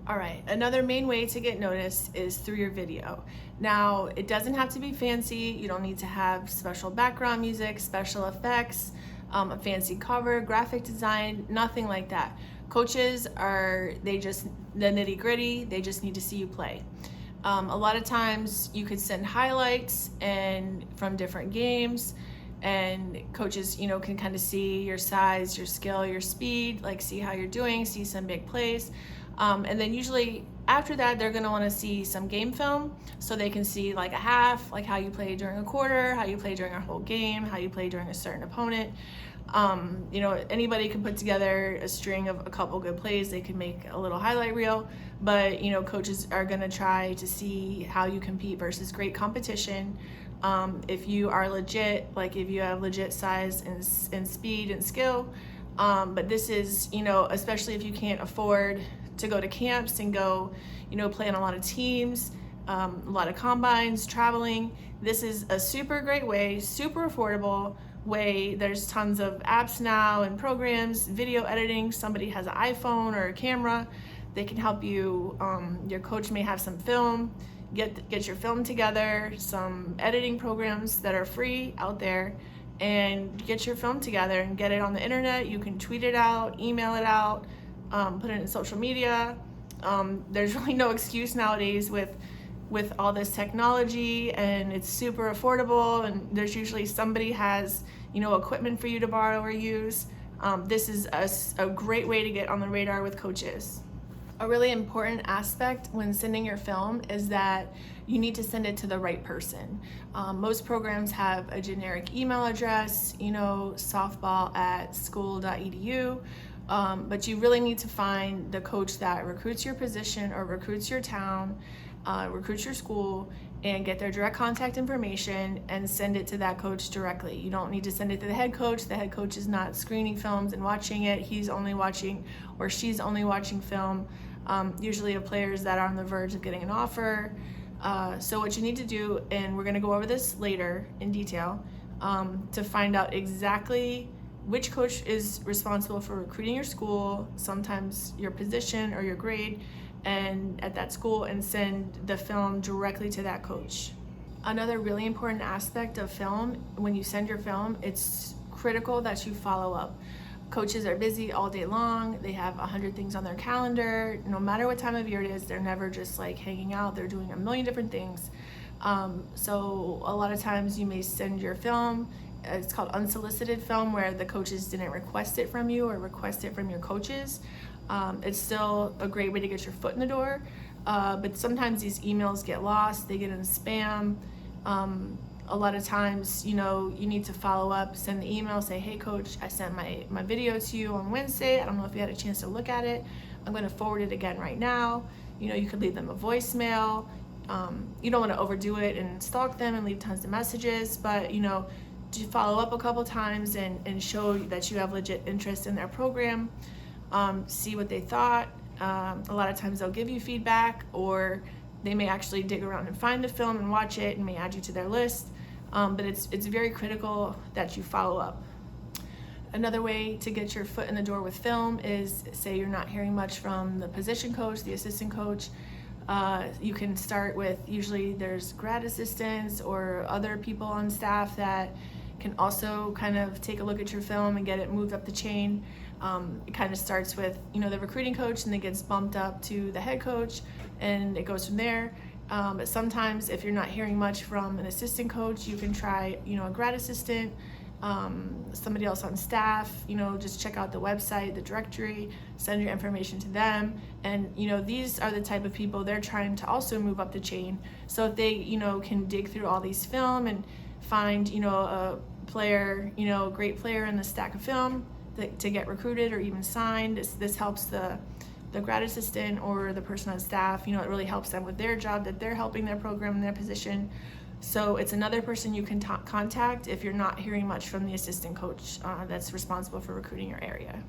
All right, another main way to get noticed is through your video. Now, it doesn't have to be fancy. You don't need to have special background music, special effects, a fancy cover, graphic design, nothing like that. Coaches the nitty gritty, they just need to see you play. A lot of times you could send highlights and from different games, and coaches, can kind of see your size, your skill, your speed, like see how you're doing, see some big plays. And then usually after that, they're gonna wanna see some game film so they can see like a half, like how you play during a quarter, how you play during a whole game, how you play during a certain opponent. Anybody can put together a string of a couple good plays. They can make a little highlight reel, but coaches are gonna try to see how you compete versus great competition. If you are legit, like if you have legit size and speed and skill, but this is, especially if you can't afford to go to camps and go, play on a lot of teams, a lot of combines, traveling. This is a super great way, super affordable way. There's tons of apps now and programs, video editing. Somebody has an iPhone or a camera. They can help you. Your coach may have some film. Get your film together, some editing programs that are free out there, and get your film together and get it on the internet. You can tweet it out, email it out, put it in social media. There's really no excuse nowadays with all this technology, and it's super affordable, and there's usually somebody has equipment for you to borrow or use. This is a great way to get on the radar with coaches. A really important aspect when sending your film is that you need to send it to the right person. Most programs have a generic email address, softball@school.edu, but you really need to find the coach that recruits your position or recruits your town, recruits your school, and get their direct contact information and send it to that coach directly. You don't need to send it to the head coach. The head coach is not screening films and watching it. He's only watching, or she's only watching film, usually of players that are on the verge of getting an offer. So what you need to do, and we're gonna go over this later in detail, to find out exactly which coach is responsible for recruiting your school, sometimes your position or your grade, and at that school, and send the film directly to that coach. Another really important aspect of film, when you send your film, it's critical that you follow up. Coaches are busy all day long. They have 100 things on their calendar. No matter what time of year it is, they're never just like hanging out. They're doing a million different things. So a lot of times you may send your film, it's called unsolicited film, where the coaches didn't request it from you or request it from your coaches. It's still a great way to get your foot in the door, but sometimes these emails get lost, they get in spam. A lot of times, you need to follow up, send the email, say, hey coach, I sent my video to you on Wednesday. I don't know if you had a chance to look at it. I'm gonna forward it again right now. You could leave them a voicemail. You don't wanna overdo it and stalk them and leave tons of messages, but to follow up a couple times and show that you have legit interest in their program. See what they thought. A lot of times they'll give you feedback, or they may actually dig around and find the film and watch it and may add you to their list. But it's very critical that you follow up. Another way to get your foot in the door with film is, say you're not hearing much from the position coach, the assistant coach. You can start with, usually there's grad assistants or other people on staff that can also kind of take a look at your film and get it moved up the chain. It kind of starts with the recruiting coach, and then gets bumped up to the head coach, and it goes from there. But sometimes if you're not hearing much from an assistant coach, you can try a grad assistant, somebody else on staff. Just check out the website, the directory, send your information to them, and these are the type of people they're trying to also move up the chain. So if they can dig through all these film and find a player, a great player in the stack of film to get recruited or even signed, this helps the grad assistant or the person on staff. It really helps them with their job, that they're helping their program and their position. So it's another person you can contact if you're not hearing much from the assistant coach that's responsible for recruiting your area.